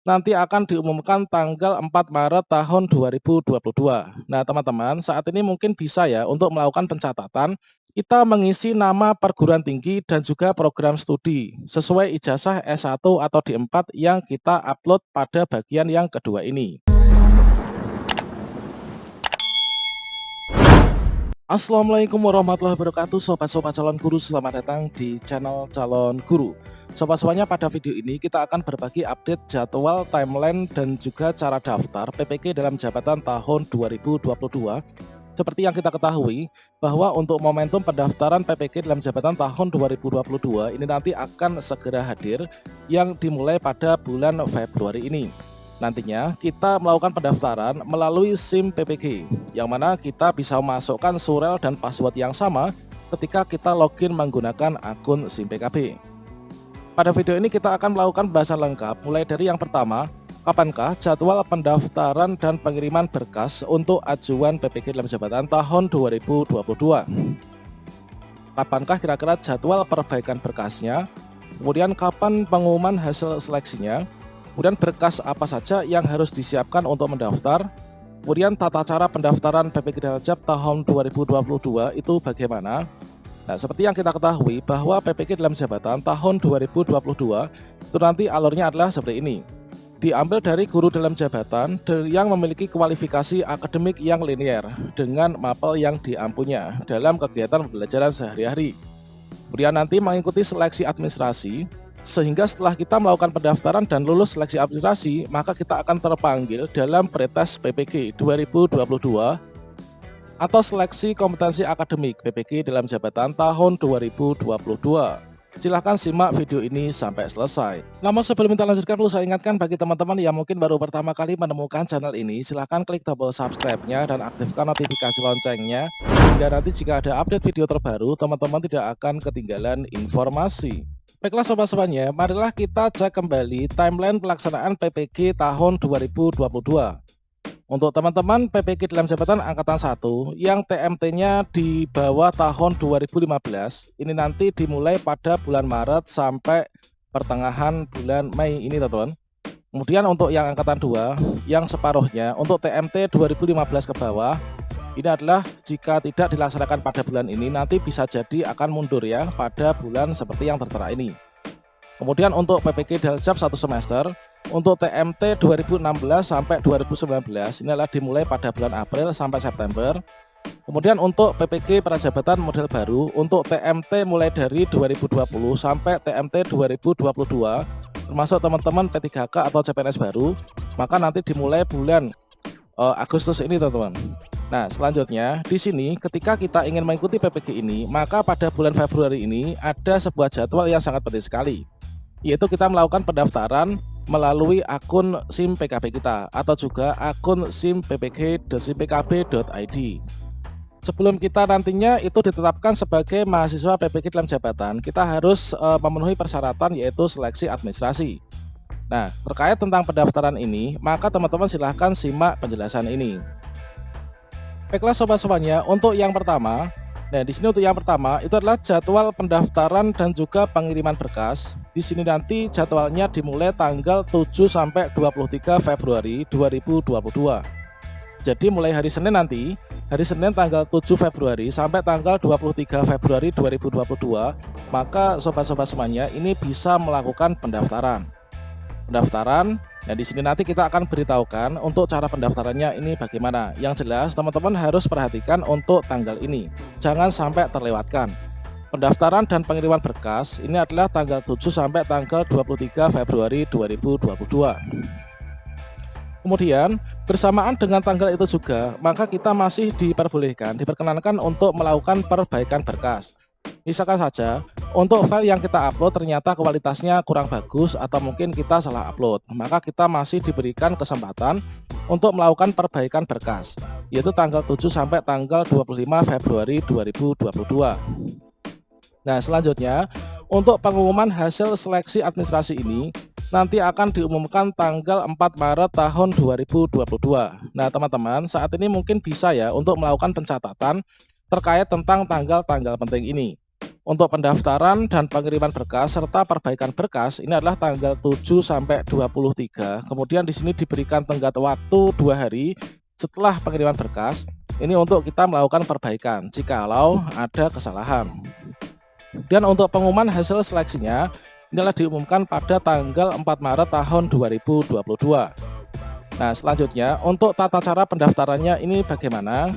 nanti akan diumumkan tanggal 4 Maret tahun 2022. Nah, teman-teman, saat ini mungkin bisa ya untuk melakukan pencatatan, kita mengisi nama perguruan tinggi dan juga program studi sesuai ijazah S1 atau D4 yang kita upload pada bagian yang kedua ini. Assalamualaikum warahmatullahi wabarakatuh, sobat-sobat calon guru, selamat datang di channel Calon Guru. Sobat-sobatnya, pada video ini kita akan berbagi update jadwal, timeline, dan juga cara daftar PPK dalam jabatan tahun 2022. Seperti yang kita ketahui bahwa untuk momentum pendaftaran PPK dalam jabatan tahun 2022 ini nanti akan segera hadir, yang dimulai pada bulan Februari ini. Nantinya kita melakukan pendaftaran melalui SIM PPK, yang mana kita bisa memasukkan surel dan password yang sama ketika kita login menggunakan akun SIM PKB. Pada video ini kita akan melakukan pembahasan lengkap, mulai dari yang pertama, kapankah jadwal pendaftaran dan pengiriman berkas untuk ajuan PPK dalam jabatan tahun 2022. Kapankah kira-kira jadwal perbaikan berkasnya, kemudian kapan pengumuman hasil seleksinya, kemudian berkas apa saja yang harus disiapkan untuk mendaftar, kemudian tata cara pendaftaran PPK Daljab tahun 2022 itu bagaimana. Nah, seperti yang kita ketahui bahwa PPK dalam jabatan tahun 2022 itu nanti alurnya adalah seperti ini. Diambil dari guru dalam jabatan yang memiliki kualifikasi akademik yang linier dengan mapel yang diampunya dalam kegiatan pembelajaran sehari-hari. Kemudian nanti mengikuti seleksi administrasi, sehingga setelah kita melakukan pendaftaran dan lulus seleksi administrasi, maka kita akan terpanggil dalam pretest PPK 2022 atau seleksi kompetensi akademik PPK dalam jabatan tahun 2022. Silahkan simak video ini sampai selesai. Namun sebelum kita lanjutkan, perlu saya ingatkan bagi teman-teman yang mungkin baru pertama kali menemukan channel ini, silahkan klik tombol subscribe-nya dan aktifkan notifikasi loncengnya, sehingga nanti jika ada update video terbaru, teman-teman tidak akan ketinggalan informasi. Baiklah sobat-sobatnya, marilah kita cek kembali timeline pelaksanaan PPK tahun 2022. Untuk teman-teman PPK dalam jabatan angkatan 1 yang TMT-nya di bawah tahun 2015, ini nanti dimulai pada bulan Maret sampai pertengahan bulan Mei ini, teman-teman. Kemudian untuk yang angkatan 2 yang separuhnya untuk TMT 2015 ke bawah, ini adalah jika tidak dilaksanakan pada bulan ini, nanti bisa jadi akan mundur ya pada bulan seperti yang tertera ini. Kemudian untuk PPK Daljab 1 semester, untuk TMT 2016 sampai 2019 ini adalah dimulai pada bulan April sampai September. Kemudian untuk PPK Prajabatan model baru, untuk TMT mulai dari 2020 sampai TMT 2022, termasuk teman-teman P3K atau CPNS baru, maka nanti dimulai bulan Agustus ini, teman-teman. Nah, selanjutnya di sini ketika kita ingin mengikuti PPK ini, maka pada bulan Februari ini ada sebuah jadwal yang sangat penting sekali, yaitu kita melakukan pendaftaran melalui akun SIM PKB kita atau juga akun SIM ppk.simpkb.id. Sebelum kita nantinya itu ditetapkan sebagai mahasiswa PPK dalam jabatan, kita harus memenuhi persyaratan, yaitu seleksi administrasi. Nah, terkait tentang pendaftaran ini, maka teman-teman silahkan simak penjelasan ini. Baiklah sobat-sobatnya, untuk yang pertama, nah di sini untuk yang pertama itu adalah jadwal pendaftaran dan juga pengiriman berkas. Di sini nanti jadwalnya dimulai tanggal 7 sampai 23 Februari 2022. Jadi mulai hari Senin nanti, hari Senin tanggal 7 Februari sampai tanggal 23 Februari 2022, maka sobat-sobat semuanya ini bisa melakukan pendaftaran. Nah di sini nanti kita akan beritahukan untuk cara pendaftarannya ini bagaimana. Yang jelas teman-teman harus perhatikan untuk tanggal ini, jangan sampai terlewatkan. Pendaftaran dan pengiriman berkas ini adalah tanggal 7 sampai tanggal 23 Februari 2022. Kemudian bersamaan dengan tanggal itu juga, maka kita masih diperkenankan untuk melakukan perbaikan berkas. Misalkan saja untuk file yang kita upload ternyata kualitasnya kurang bagus atau mungkin kita salah upload, maka kita masih diberikan kesempatan untuk melakukan perbaikan berkas, yaitu tanggal 7 sampai tanggal 25 Februari 2022. Nah, selanjutnya untuk pengumuman hasil seleksi administrasi ini nanti akan diumumkan tanggal 4 Maret tahun 2022. Nah, teman-teman, saat ini mungkin bisa ya untuk melakukan pencatatan terkait tentang tanggal-tanggal penting ini. Untuk pendaftaran dan pengiriman berkas serta perbaikan berkas ini adalah tanggal 7 sampai 23. Kemudian di sini diberikan tenggat waktu 2 hari setelah pengiriman berkas ini untuk kita melakukan perbaikan jikalau ada kesalahan. Dan untuk pengumuman hasil seleksinya inilah diumumkan pada tanggal 4 Maret tahun 2022. Nah, selanjutnya untuk tata cara pendaftarannya ini bagaimana?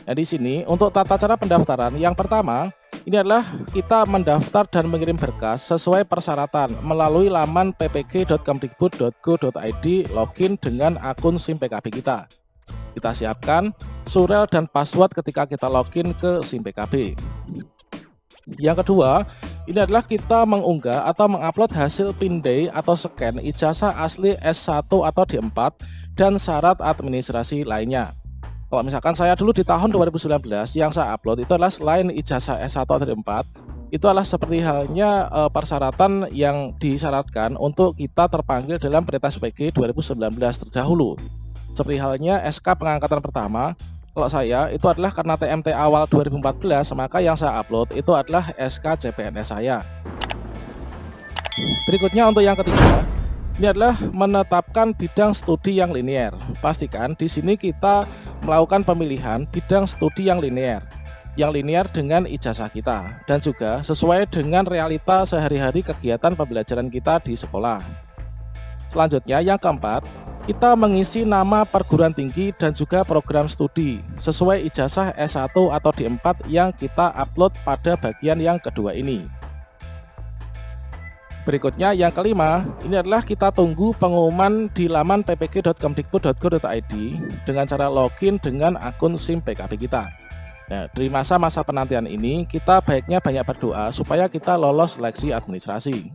Nah, di sini untuk tata cara pendaftaran yang pertama ini adalah kita mendaftar dan mengirim berkas sesuai persyaratan melalui laman ppk.kemdikbud.go.id login dengan akun SIM PKB kita. Kita siapkan surel dan password ketika kita login ke SIM PKB. Yang kedua, ini adalah kita mengunggah atau mengupload hasil pindai atau scan ijazah asli S1 atau D4 dan syarat administrasi lainnya. Kalau misalkan saya dulu di tahun 2019 yang saya upload itu adalah selain ijazah S1 atau D4, itu adalah seperti halnya persyaratan yang disyaratkan untuk kita terpanggil dalam Prioritas PG 2019 terdahulu. Seperti halnya SK pengangkatan pertama, kalau saya itu adalah karena TMT awal 2014, maka yang saya upload itu adalah SK CPNS saya. Berikutnya untuk yang ketiga, ini adalah menetapkan bidang studi yang linear. Pastikan di sini kita melakukan pemilihan bidang studi yang linear dengan ijazah kita dan juga sesuai dengan realita sehari-hari kegiatan pembelajaran kita di sekolah. Selanjutnya yang keempat, kita mengisi nama perguruan tinggi dan juga program studi sesuai ijazah S1 atau D4 yang kita upload pada bagian yang kedua ini. Berikutnya yang kelima, ini adalah kita tunggu pengumuman di laman ppk.kemdikbud.go.id dengan cara login dengan akun SIM PKB kita. Nah, di masa-masa penantian ini kita baiknya banyak berdoa supaya kita lolos seleksi administrasi.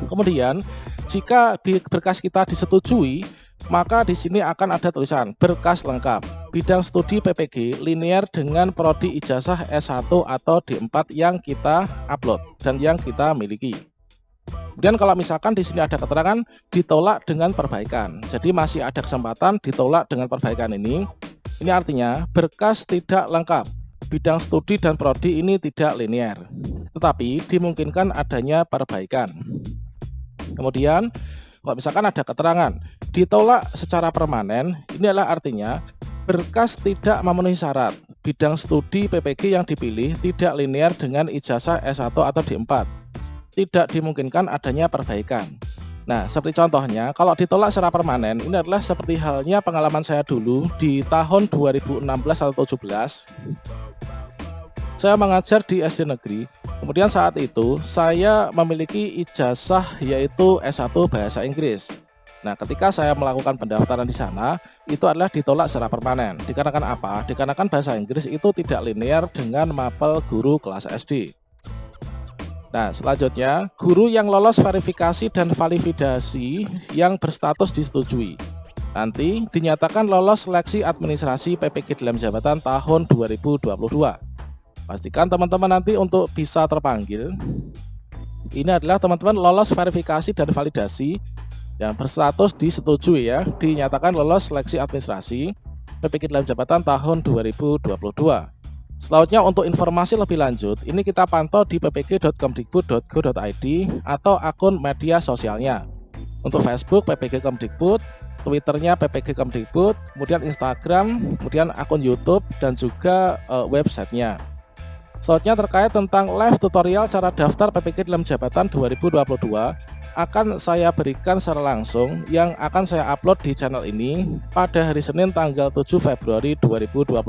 Kemudian, jika berkas kita disetujui, maka di sini akan ada tulisan berkas lengkap bidang studi PPG linear dengan prodi ijazah S1 atau D4 yang kita upload dan yang kita miliki. Kemudian kalau misalkan di sini ada keterangan ditolak dengan perbaikan, jadi masih ada kesempatan ditolak dengan perbaikan ini artinya berkas tidak lengkap, bidang studi dan prodi ini tidak linear, tetapi dimungkinkan adanya perbaikan. Kemudian kalau misalkan ada keterangan ditolak secara permanen, ini adalah artinya berkas tidak memenuhi syarat, bidang studi PPG yang dipilih tidak linear dengan ijazah S1 atau D4. Tidak dimungkinkan adanya perbaikan. Nah, seperti contohnya, kalau ditolak secara permanen, ini adalah seperti halnya pengalaman saya dulu di tahun 2016 atau 2017. Saya mengajar di SD negeri, kemudian saat itu saya memiliki ijazah yaitu S1 Bahasa Inggris. Nah, ketika saya melakukan pendaftaran di sana, itu adalah ditolak secara permanen. Dikarenakan apa? Dikarenakan bahasa Inggris itu tidak linear dengan mapel guru kelas SD. Nah, selanjutnya, guru yang lolos verifikasi dan validasi yang berstatus disetujui. Nanti dinyatakan lolos seleksi administrasi PPG dalam jabatan tahun 2022. Pastikan teman-teman nanti untuk bisa terpanggil. Ini adalah teman-teman lolos verifikasi dan validasi yang berstatus disetujui ya, dinyatakan lolos seleksi administrasi PPG dalam jabatan tahun 2022. Selanjutnya untuk informasi lebih lanjut, ini kita pantau di ppk.kemdikbud.go.id atau akun media sosialnya. Untuk Facebook PPG Kemdikbud, Twitternya PPG Kemdikbud, kemudian Instagram, kemudian akun YouTube dan juga websitenya. Selanjutnya terkait tentang live tutorial cara daftar PPG dalam jabatan 2022 akan saya berikan secara langsung yang akan saya upload di channel ini pada hari Senin tanggal 7 Februari 2022.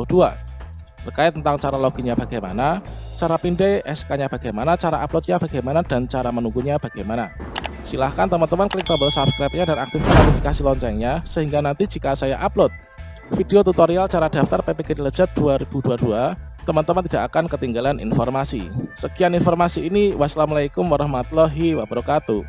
Terkait tentang cara loginnya bagaimana, cara pindai SK-nya bagaimana, cara uploadnya bagaimana, dan cara menunggunya bagaimana. Silahkan teman-teman klik tombol subscribe-nya dan aktifkan notifikasi loncengnya, sehingga nanti jika saya upload video tutorial cara daftar PPG Dilejat 2022, teman-teman tidak akan ketinggalan informasi. Sekian informasi ini, wassalamualaikum warahmatullahi wabarakatuh.